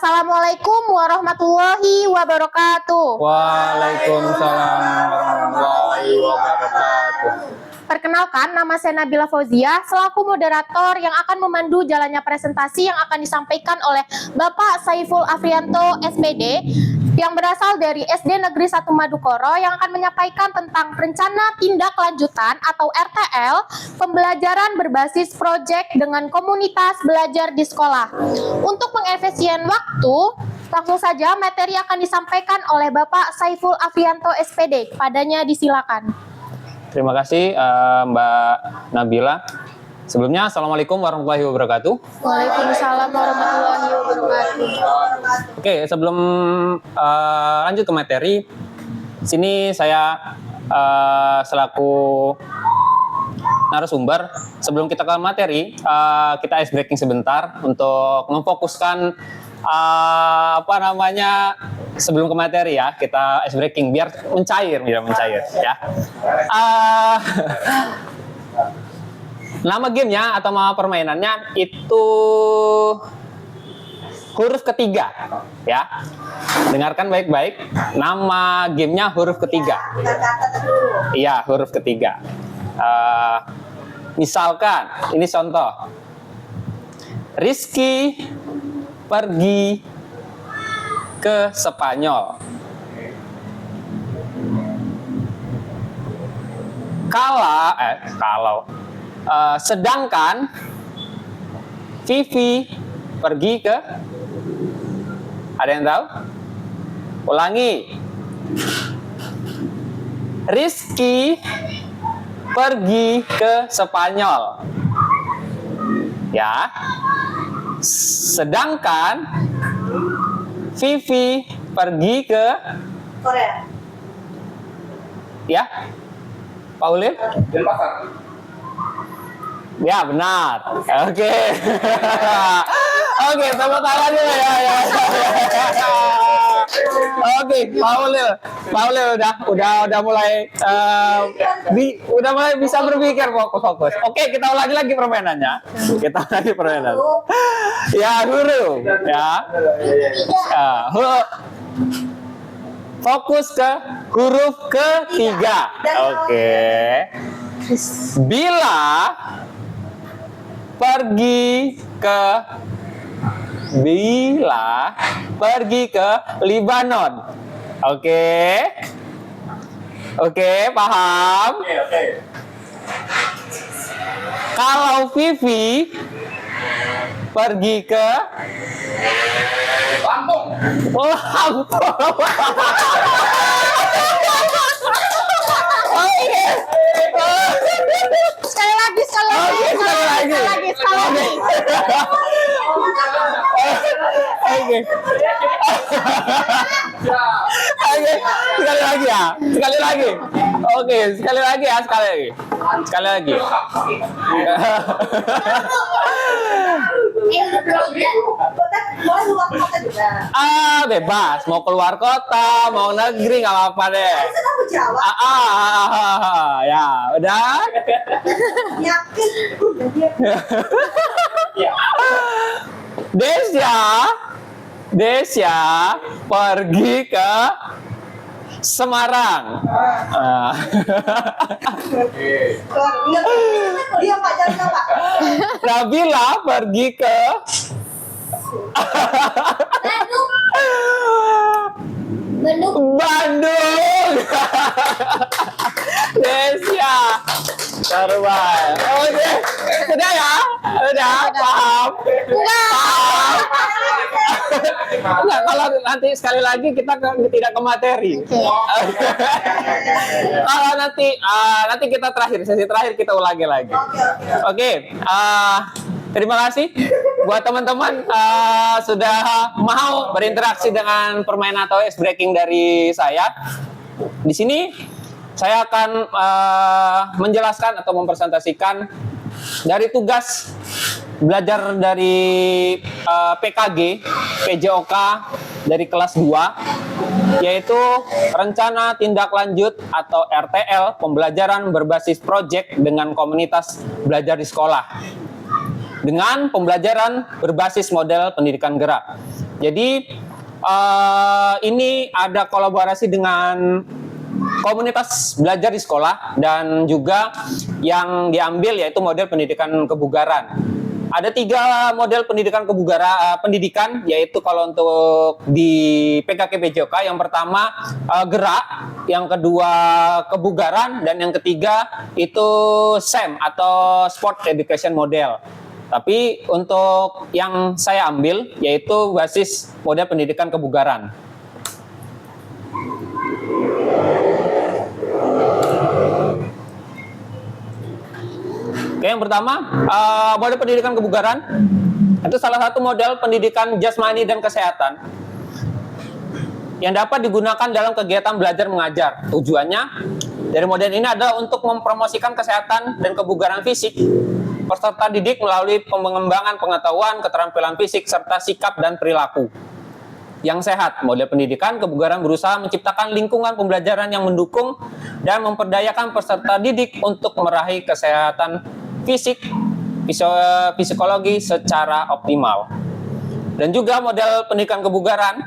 Assalamualaikum warahmatullahi wabarakatuh. Waalaikumsalam warahmatullahi wabarakatuh. Perkenalkan, nama saya Nabila Fauzia selaku moderator yang akan memandu jalannya presentasi yang akan disampaikan oleh Bapak Saiful Afrianto SPD yang berasal dari SD Negeri 1 Madukoro yang akan menyampaikan tentang rencana tindak lanjutan atau RTL pembelajaran berbasis proyek dengan komunitas belajar di sekolah. Untuk mengefisien waktu, langsung saja materi akan disampaikan oleh Bapak Saiful Afrianto SPD. Kepadanya disilakan. Terima kasih Mbak Nabila. Sebelumnya, Assalamualaikum warahmatullahi wabarakatuh. Waalaikumsalam warahmatullahi wabarakatuh. Oke, sebelum lanjut ke materi, sini saya selaku narasumber, sebelum kita ke materi, kita ice breaking sebentar untuk memfokuskan sebelum ke materi ya, kita ice breaking biar mencair ya. Nama gamenya atau nama permainannya itu huruf ketiga ya. Dengarkan baik-baik, nama gamenya huruf ketiga. Iya, huruf ketiga. Misalkan, ini contoh. Rizky pergi ke Spanyol. Sedangkan Vivi pergi ke, ada yang tahu? Ulangi. Rizky pergi ke Spanyol. Ya. Sedangkan Vivi pergi ke Korea. Ya. Pak Ulil? Ya, benar. Oke. Oke, tepuk tangan dulu ya. Oke, Pak Ulil udah mulai bisa berpikir fokus. Oke, kita ulangi lagi permainannya. Ya, huruf ya. Fokus ke huruf ketiga. Oke. Bila pergi ke Libanon. Oke, paham? Oke. Kalau Vivi pergi ke Lampung. Oke. Sekali lagi. Sekali lagi. Oke, sekali lagi. Bebas. Mau keluar kota, mau negeri, nggak apa-apa deh. Ya, udah. Desya pergi ke Semarang. Nabila pergi ke Bandung. Desya terbaik. Oke, sudah ya? Udah paham? Paham. Enggak, kalau nanti sekali lagi kita tidak ke materi. Kalau nanti kita sesi terakhir kita ulangi lagi. Oke. Terima kasih buat teman-teman sudah mau berinteraksi dengan permainan atau ice breaking dari saya. Di sini saya akan menjelaskan atau mempresentasikan dari tugas belajar dari PKG, PJOK dari kelas 2, yaitu rencana tindak lanjut atau RTL pembelajaran berbasis proyek dengan komunitas belajar di sekolah dengan pembelajaran berbasis model pendidikan gerak. Jadi ini ada kolaborasi dengan komunitas belajar di sekolah dan juga yang diambil yaitu model pendidikan kebugaran. Ada 3 model pendidikan pendidikan, yaitu kalau untuk di PKK PJOK yang pertama gerak, yang kedua kebugaran, dan yang ketiga itu SEM atau Sport Education Model. Tapi untuk yang saya ambil yaitu basis model pendidikan kebugaran. Oke, yang pertama, model pendidikan kebugaran itu salah satu model pendidikan jasmani dan kesehatan yang dapat digunakan dalam kegiatan belajar mengajar. Tujuannya dari model ini adalah untuk mempromosikan kesehatan dan kebugaran fisik peserta didik melalui pengembangan pengetahuan, keterampilan fisik, serta sikap dan perilaku yang sehat. Model pendidikan kebugaran berusaha menciptakan lingkungan pembelajaran yang mendukung dan memperdayakan peserta didik untuk meraih kesehatan fisik, psikologi secara optimal. Dan juga model pendidikan kebugaran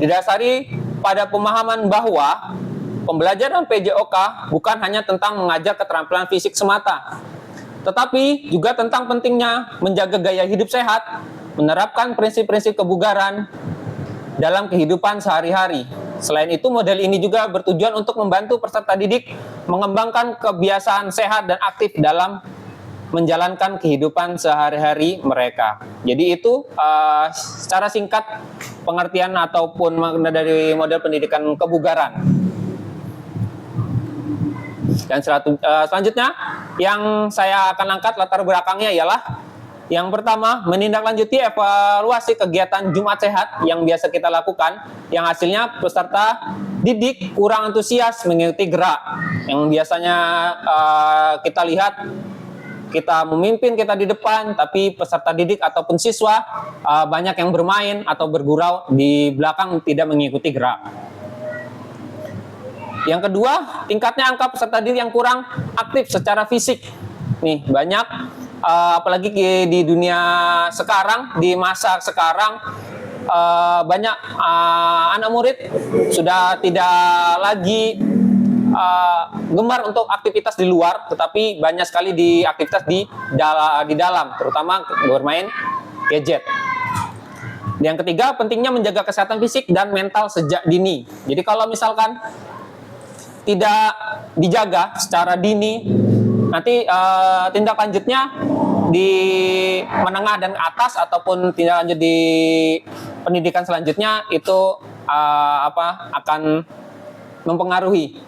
didasari pada pemahaman bahwa pembelajaran PJOK bukan hanya tentang mengajar keterampilan fisik semata, tetapi juga tentang pentingnya menjaga gaya hidup sehat, menerapkan prinsip-prinsip kebugaran dalam kehidupan sehari-hari. Selain itu, model ini juga bertujuan untuk membantu peserta didik mengembangkan kebiasaan sehat dan aktif dalam menjalankan kehidupan sehari-hari mereka. Jadi itu secara singkat pengertian ataupun makna dari model pendidikan kebugaran. Dan selanjutnya yang saya akan angkat latar belakangnya ialah yang pertama, menindaklanjuti evaluasi kegiatan Jumat Sehat yang biasa kita lakukan, yang hasilnya peserta didik kurang antusias mengikuti gerak. Yang biasanya kita lihat, kita memimpin, kita di depan, tapi peserta didik ataupun siswa banyak yang bermain atau bergurau di belakang, tidak mengikuti gerak. Yang kedua, tingkatnya angka peserta didik yang kurang aktif secara fisik. Nih, banyak apalagi di dunia sekarang, di masa sekarang, banyak anak murid sudah tidak lagi gemar untuk aktivitas di luar, tetapi banyak sekali di aktivitas di dalam, terutama bermain gadget. Yang ketiga, pentingnya menjaga kesehatan fisik dan mental sejak dini. Jadi kalau misalkan tidak dijaga secara dini, nanti tindak lanjutnya di menengah dan atas ataupun tindak lanjut di pendidikan selanjutnya itu akan mempengaruhi.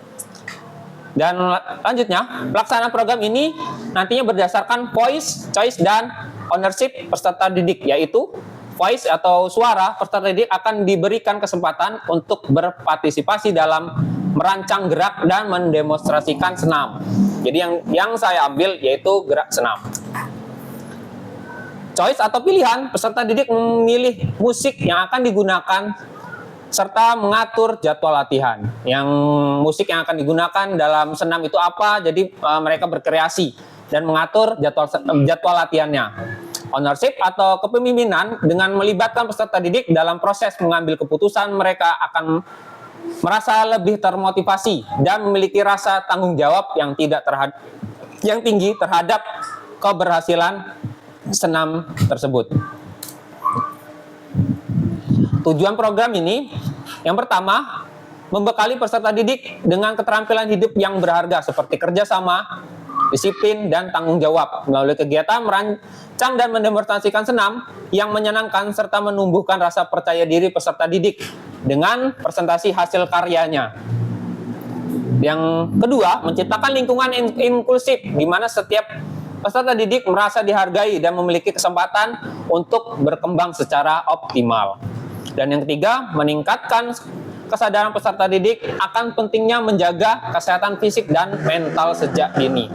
Dan lanjutnya, pelaksanaan program ini nantinya berdasarkan voice, choice, dan ownership peserta didik, yaitu voice atau suara peserta didik akan diberikan kesempatan untuk berpartisipasi dalam merancang gerak dan mendemonstrasikan senam. Jadi yang saya ambil yaitu gerak senam. Choice atau pilihan, peserta didik memilih musik yang akan digunakan serta mengatur jadwal latihan. Yang musik yang akan digunakan dalam senam itu apa? Jadi mereka berkreasi dan mengatur jadwal latihannya. Ownership atau kepemimpinan, dengan melibatkan peserta didik dalam proses mengambil keputusan, mereka akan merasa lebih termotivasi dan memiliki rasa tanggung jawab yang tinggi terhadap keberhasilan senam tersebut. Tujuan program ini, yang pertama, membekali peserta didik dengan keterampilan hidup yang berharga seperti kerjasama, disiplin, dan tanggung jawab melalui kegiatan merancang dan mendemonstrasikan senam yang menyenangkan serta menumbuhkan rasa percaya diri peserta didik dengan presentasi hasil karyanya. Yang kedua, menciptakan lingkungan inklusif di mana setiap peserta didik merasa dihargai dan memiliki kesempatan untuk berkembang secara optimal. Dan yang ketiga, meningkatkan kesadaran peserta didik akan pentingnya menjaga kesehatan fisik dan mental sejak dini.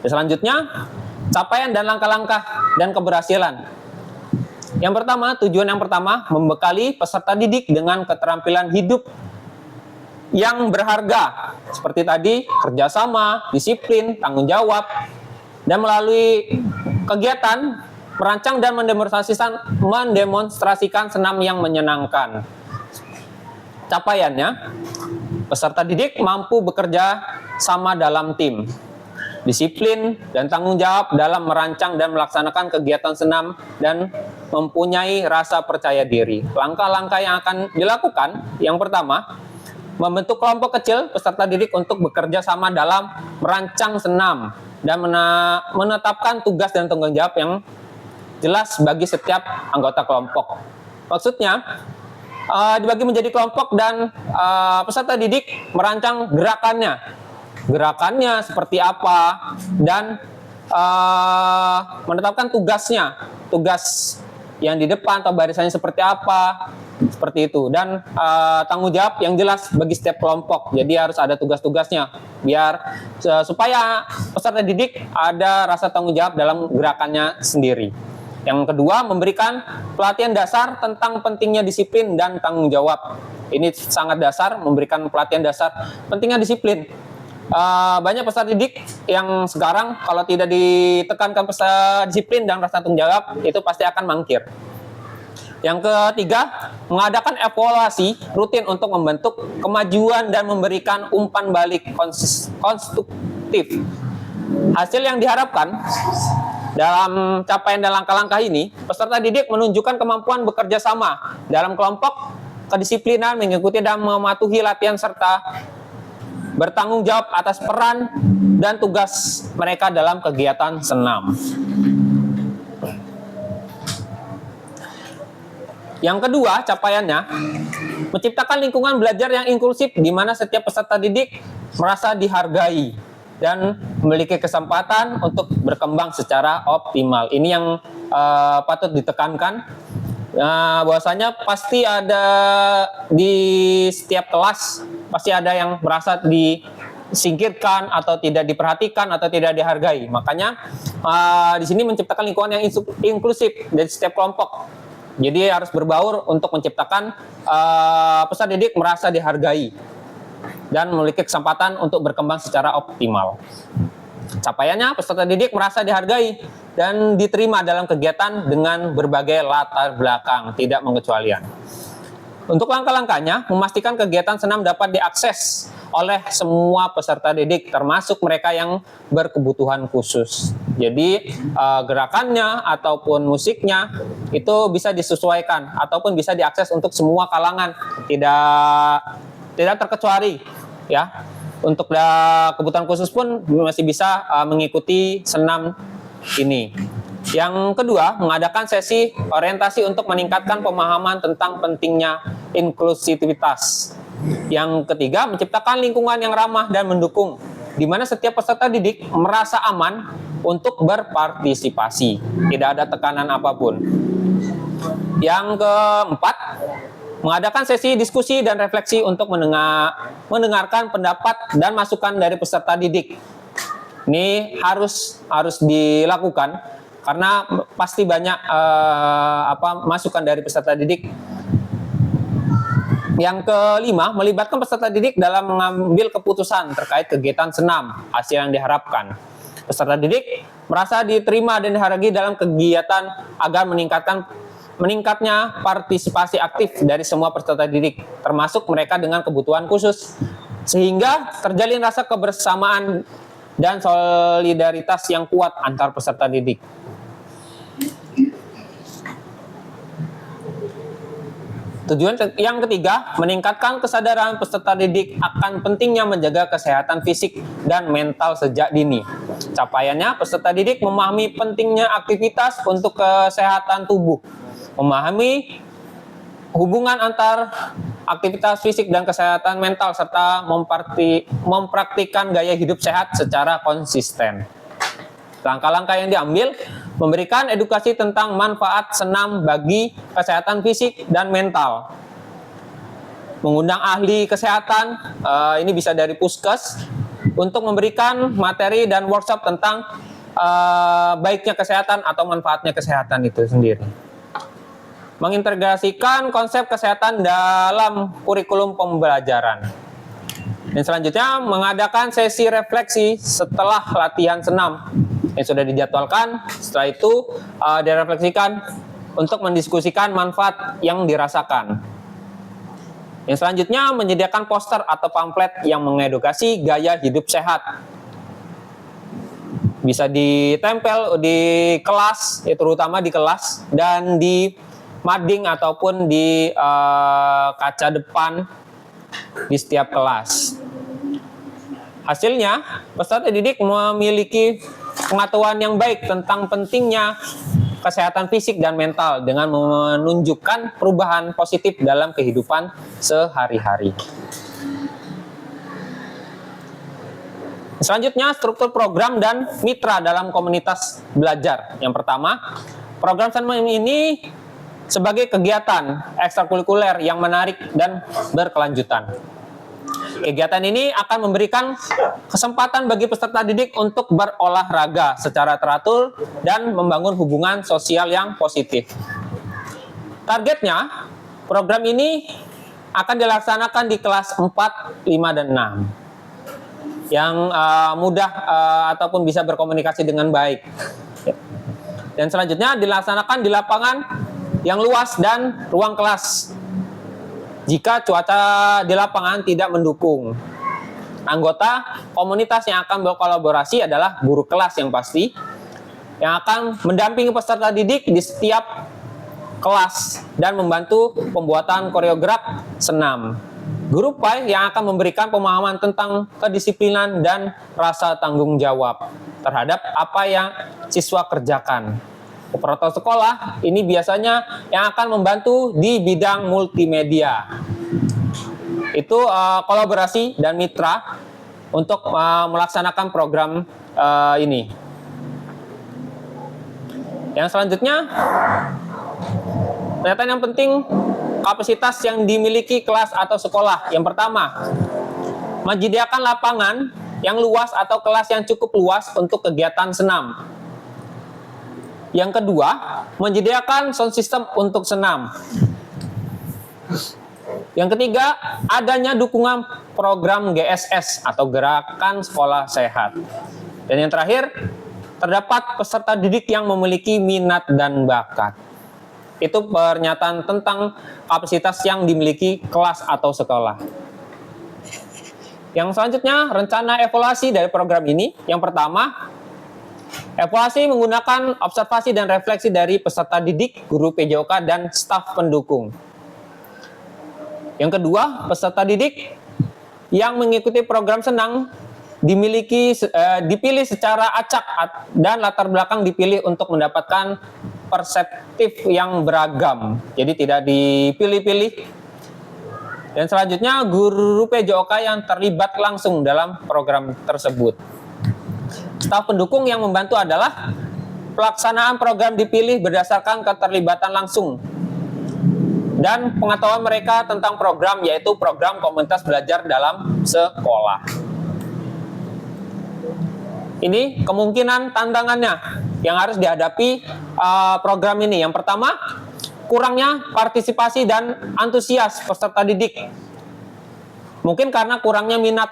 Selanjutnya, capaian dan langkah-langkah dan keberhasilan. Yang pertama, tujuan yang pertama, membekali peserta didik dengan keterampilan hidup yang berharga seperti tadi kerjasama, disiplin, tanggung jawab, dan melalui kegiatan merancang dan mendemonstrasikan senam yang menyenangkan. Capaiannya, peserta didik mampu bekerja sama dalam tim, disiplin dan tanggung jawab dalam merancang dan melaksanakan kegiatan senam, dan mempunyai rasa percaya diri. Langkah-langkah yang akan dilakukan, yang pertama, membentuk kelompok kecil peserta didik untuk bekerja sama dalam merancang senam dan menetapkan tugas dan tanggung jawab yang jelas bagi setiap anggota kelompok. Maksudnya, dibagi menjadi kelompok dan peserta didik merancang gerakannya seperti apa, dan menetapkan tugas yang di depan atau barisannya seperti apa, seperti itu, dan tanggung jawab yang jelas bagi setiap kelompok. Jadi harus ada tugas-tugasnya biar supaya peserta didik ada rasa tanggung jawab dalam gerakannya sendiri. Yang kedua, memberikan pelatihan dasar tentang pentingnya disiplin dan tanggung jawab. Ini sangat dasar, memberikan pelatihan dasar pentingnya disiplin. Banyak peserta didik yang sekarang kalau tidak ditekankan disiplin dan rasa tanggung jawab, itu pasti akan mangkir. Yang ketiga, mengadakan evaluasi rutin untuk membentuk kemajuan dan memberikan umpan balik konstruktif. Hasil yang diharapkan dalam capaian dan langkah-langkah ini, peserta didik menunjukkan kemampuan bekerja sama dalam kelompok, kedisiplinan, mengikuti dan mematuhi latihan, serta bertanggung jawab atas peran dan tugas mereka dalam kegiatan senam. Yang kedua, capaiannya menciptakan lingkungan belajar yang inklusif di mana setiap peserta didik merasa dihargai dan memiliki kesempatan untuk berkembang secara optimal. Ini yang patut ditekankan. Bahwasanya pasti ada di setiap kelas, pasti ada yang merasa disingkirkan atau tidak diperhatikan atau tidak dihargai. Makanya di sini menciptakan lingkungan yang inklusif dari setiap kelompok. Jadi harus berbaur untuk menciptakan peserta didik merasa dihargai dan memiliki kesempatan untuk berkembang secara optimal. Capaiannya, peserta didik merasa dihargai dan diterima dalam kegiatan dengan berbagai latar belakang, tidak mengecualikan. Untuk langkah-langkahnya, memastikan kegiatan senam dapat diakses oleh semua peserta didik, termasuk mereka yang berkebutuhan khusus. Jadi, gerakannya ataupun musiknya itu bisa disesuaikan ataupun bisa diakses untuk semua kalangan, tidak terkecuali, ya. Untuk kebutuhan khusus pun masih bisa mengikuti senam ini. Yang kedua, mengadakan sesi orientasi untuk meningkatkan pemahaman tentang pentingnya inklusivitas. Yang ketiga, menciptakan lingkungan yang ramah dan mendukung, di mana setiap peserta didik merasa aman untuk berpartisipasi, tidak ada tekanan apapun. Yang keempat, mengadakan sesi diskusi dan refleksi untuk mendengarkan pendapat dan masukan dari peserta didik. Ini harus dilakukan karena pasti banyak masukan dari peserta didik. Yang kelima, melibatkan peserta didik dalam mengambil keputusan terkait kegiatan senam, hasil yang diharapkan. Peserta didik merasa diterima dan dihargai dalam kegiatan agar meningkatnya partisipasi aktif dari semua peserta didik, termasuk mereka dengan kebutuhan khusus, sehingga terjalin rasa kebersamaan dan solidaritas yang kuat antar peserta didik. Tujuan yang ketiga, meningkatkan kesadaran peserta didik akan pentingnya menjaga kesehatan fisik dan mental sejak dini. Capaiannya, peserta didik memahami pentingnya aktivitas untuk kesehatan tubuh, memahami hubungan antar aktivitas fisik dan kesehatan mental, serta mempraktikkan gaya hidup sehat secara konsisten. Langkah-langkah yang diambil, memberikan edukasi tentang manfaat senam bagi kesehatan fisik dan mental, mengundang ahli kesehatan, ini bisa dari Puskes, untuk memberikan materi dan workshop tentang baiknya kesehatan atau manfaatnya kesehatan itu sendiri. Mengintegrasikan konsep kesehatan dalam kurikulum pembelajaran. Dan selanjutnya mengadakan sesi refleksi setelah latihan senam yang sudah dijadwalkan. Setelah itu direfleksikan untuk mendiskusikan manfaat yang dirasakan. Yang selanjutnya menyediakan poster atau pamflet yang mengedukasi gaya hidup sehat. Bisa ditempel di kelas, ya, terutama di kelas, dan di mading ataupun di kaca depan di setiap kelas. Hasilnya, peserta didik memiliki pengetahuan yang baik tentang pentingnya kesehatan fisik dan mental dengan menunjukkan perubahan positif dalam kehidupan sehari-hari. Selanjutnya, struktur program dan mitra dalam komunitas belajar. Yang pertama, program senam ini sebagai kegiatan ekstrakurikuler yang menarik dan berkelanjutan. Kegiatan ini akan memberikan kesempatan bagi peserta didik untuk berolahraga secara teratur dan membangun hubungan sosial yang positif. Targetnya, program ini akan dilaksanakan di kelas 4, 5, dan 6 yang mudah ataupun bisa berkomunikasi dengan baik. Dan selanjutnya dilaksanakan di lapangan yang luas dan ruang kelas jika cuaca di lapangan tidak mendukung. Anggota komunitas yang akan berkolaborasi adalah guru kelas yang pasti, yang akan mendampingi peserta didik di setiap kelas dan membantu pembuatan koreograf senam. Guru PAI yang akan memberikan pemahaman tentang kedisiplinan dan rasa tanggung jawab terhadap apa yang siswa kerjakan. Operator sekolah ini biasanya yang akan membantu di bidang multimedia. Itu kolaborasi dan mitra untuk melaksanakan program ini. Yang selanjutnya, pernyataan yang penting, kapasitas yang dimiliki kelas atau sekolah. Yang pertama, menyediakan lapangan yang luas atau kelas yang cukup luas untuk kegiatan senam. Yang kedua, menyediakan sound system untuk senam. Yang ketiga, adanya dukungan program GSS atau Gerakan Sekolah Sehat. Dan yang terakhir, terdapat peserta didik yang memiliki minat dan bakat. Itu pernyataan tentang kapasitas yang dimiliki kelas atau sekolah. Yang selanjutnya, rencana evaluasi dari program ini. Yang pertama, evaluasi menggunakan observasi dan refleksi dari peserta didik, guru PJOK, dan staf pendukung. Yang kedua, peserta didik yang mengikuti program senam dipilih secara acak dan latar belakang dipilih untuk mendapatkan perspektif yang beragam. Jadi tidak dipilih-pilih. Dan selanjutnya, guru PJOK yang terlibat langsung dalam program tersebut. Staf pendukung yang membantu adalah pelaksanaan program dipilih berdasarkan keterlibatan langsung dan pengetahuan mereka tentang program, yaitu program komunitas belajar dalam sekolah. Ini kemungkinan tantangannya yang harus dihadapi program ini. Yang pertama, kurangnya partisipasi dan antusias peserta didik. Mungkin karena kurangnya minat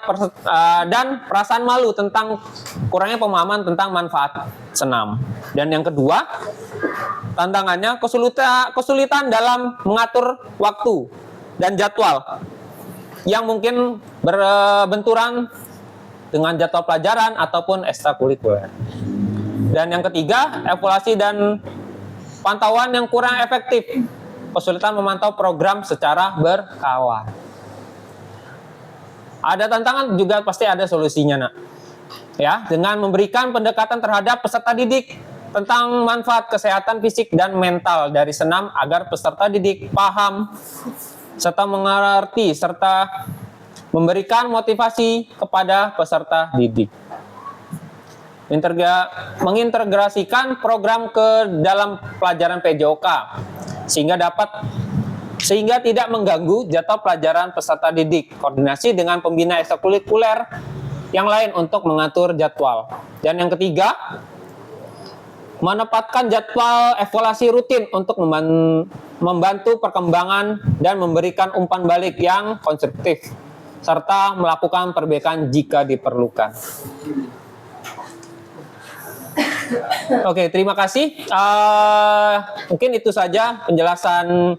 dan perasaan malu tentang kurangnya pemahaman tentang manfaat senam. Dan yang kedua, tantangannya kesulitan dalam mengatur waktu dan jadwal yang mungkin berbenturan dengan jadwal pelajaran ataupun ekstrakurikuler. Dan yang ketiga, evaluasi dan pantauan yang kurang efektif, kesulitan memantau program secara berkala. Ada tantangan juga pasti ada solusinya, nak. Ya, dengan memberikan pendekatan terhadap peserta didik tentang manfaat kesehatan fisik dan mental dari senam agar peserta didik paham serta mengerti serta memberikan motivasi kepada peserta didik. Mengintegrasikan program ke dalam pelajaran PJOK sehingga tidak mengganggu jadwal pelajaran peserta didik. Koordinasi dengan pembina ekstrakurikuler yang lain untuk mengatur jadwal. Dan yang ketiga, menempatkan jadwal evaluasi rutin untuk membantu perkembangan dan memberikan umpan balik yang konstruktif serta melakukan perbaikan jika diperlukan. Oke, terima kasih. Mungkin itu saja penjelasan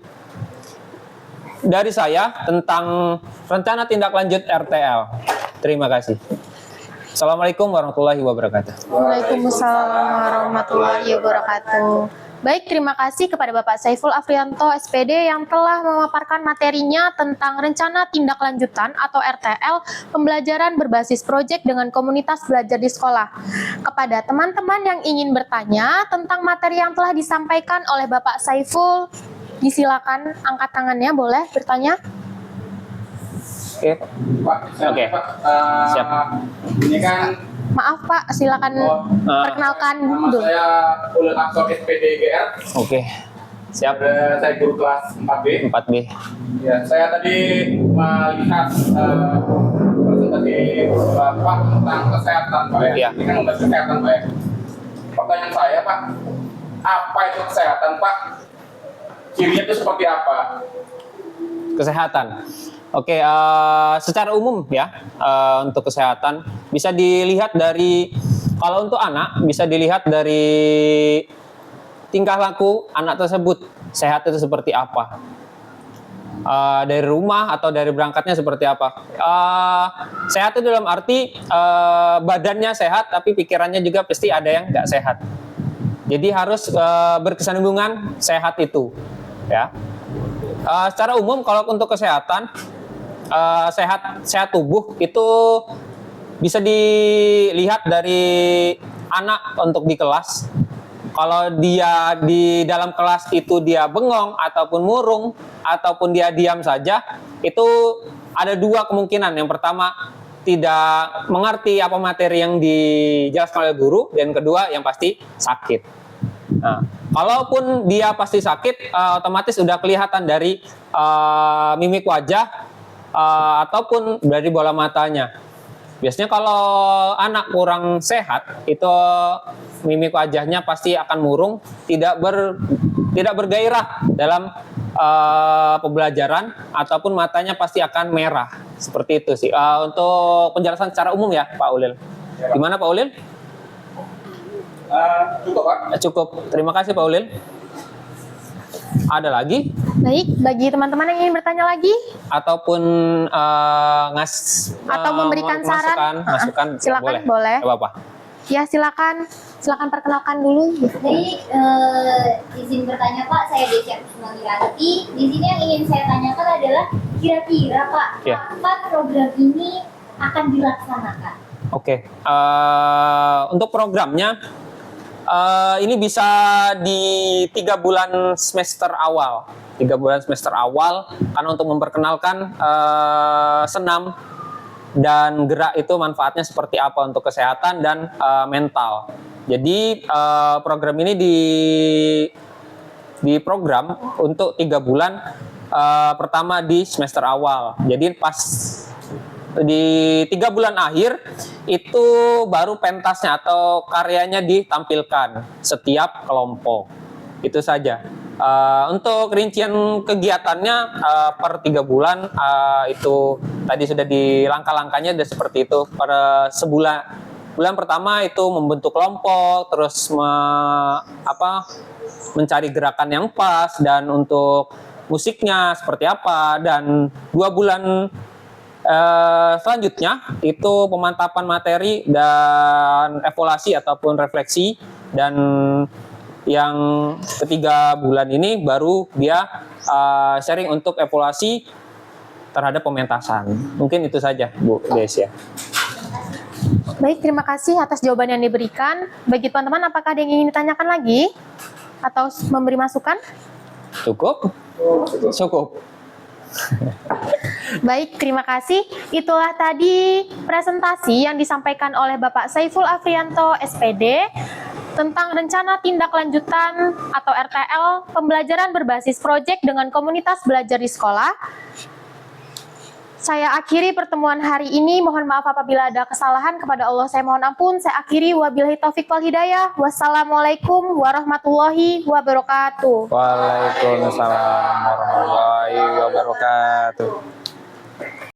dari saya tentang rencana tindak lanjut RTL. Terima kasih. Assalamualaikum warahmatullahi wabarakatuh. Waalaikumsalam warahmatullahi wabarakatuh. Baik, terima kasih kepada Bapak Saiful Afrianto SPD yang telah memaparkan materinya tentang rencana tindak lanjutan atau RTL pembelajaran berbasis proyek dengan komunitas belajar di sekolah. Kepada teman-teman yang ingin bertanya tentang materi yang telah disampaikan oleh Bapak Saiful, disilakan angkat tangannya, boleh bertanya. Oke. Pak, Oke. Pak, Siap. Ini kan Maaf Pak, silakan perkenalkan nama dulu. saya Ulil Aqsa SPD GR. Oke. Siap. Saya guru kelas 4B. 4B. Ya, saya tadi melihat presentasi Bapak tentang kesehatan, Pak ya. Iya. Ini kan membahas kesehatan, Pak ya. Pertanyaan saya, Pak, apa itu kesehatan, Pak? Cirinya itu seperti apa? Kesehatan. Oke, secara umum ya, untuk kesehatan bisa dilihat dari, kalau untuk anak bisa dilihat dari tingkah laku anak tersebut, sehat itu seperti apa. Dari rumah atau dari berangkatnya seperti apa. Sehat itu dalam arti badannya sehat, tapi pikirannya juga pasti ada yang nggak sehat. Jadi harus berkesinambungan sehat itu, ya. Secara umum kalau untuk kesehatan, sehat tubuh itu bisa dilihat dari anak untuk di kelas. Kalau dia di dalam kelas itu dia bengong ataupun murung ataupun dia diam saja, itu ada dua kemungkinan. Yang pertama, tidak mengerti apa materi yang dijelaskan oleh guru, dan kedua yang pasti sakit. Nah, kalaupun dia pasti sakit, otomatis sudah kelihatan dari mimik wajah ataupun dari bola matanya. Biasanya kalau anak kurang sehat, itu mimik wajahnya pasti akan murung, tidak bergairah dalam pembelajaran, ataupun matanya pasti akan merah. Seperti itu sih. Untuk penjelasan secara umum ya, Pak Ulil. Gimana Pak Ulil? Cukup, Pak. Cukup. Terima kasih Pak Ulil. Ada lagi? Baik, bagi teman-teman yang ingin bertanya lagi Ataupun atau memberikan saran, masukan silakan, boleh. Gak apa-apa. Ya, silakan perkenalkan dulu. Jadi izin bertanya Pak, saya Desya Kusumagirati. Di sini yang ingin saya tanyakan adalah kira-kira Pak, Ya. kapan program ini akan dilaksanakan? Oke. Untuk programnya ini bisa di 3 bulan semester awal. 3 bulan semester awal, karena untuk memperkenalkan senam dan gerak itu manfaatnya seperti apa untuk kesehatan dan mental. Jadi program ini diprogram untuk 3 bulan pertama di semester awal. Jadi pas di 3 bulan akhir itu baru pentasnya atau karyanya ditampilkan setiap kelompok. Itu saja. Untuk rincian kegiatannya per 3 bulan itu tadi sudah di langkah-langkahnya sudah seperti itu. Per bulan pertama itu membentuk kelompok, terus mencari gerakan yang pas, dan untuk musiknya seperti apa, dan 2 bulan selanjutnya itu pemantapan materi dan evaluasi ataupun refleksi, dan yang ketiga bulan ini baru dia sharing untuk evaluasi terhadap pementasan. Mungkin itu saja Bu Desya. Baik, terima kasih atas jawaban yang diberikan. Bagi teman-teman, apakah ada yang ingin ditanyakan lagi atau memberi masukan? Cukup? Cukup. Baik, terima kasih. Itulah tadi presentasi yang disampaikan oleh Bapak Saiful Afrianto SPD tentang rencana tindak lanjutan atau RTL pembelajaran berbasis proyek dengan komunitas belajar di sekolah. Saya akhiri pertemuan hari ini. Mohon maaf apabila ada kesalahan, kepada Allah saya mohon ampun. Saya akhiri, wabillahi taufik wal hidayah. Wassalamualaikum warahmatullahi wabarakatuh. Waalaikumsalam warahmatullahi wabarakatuh.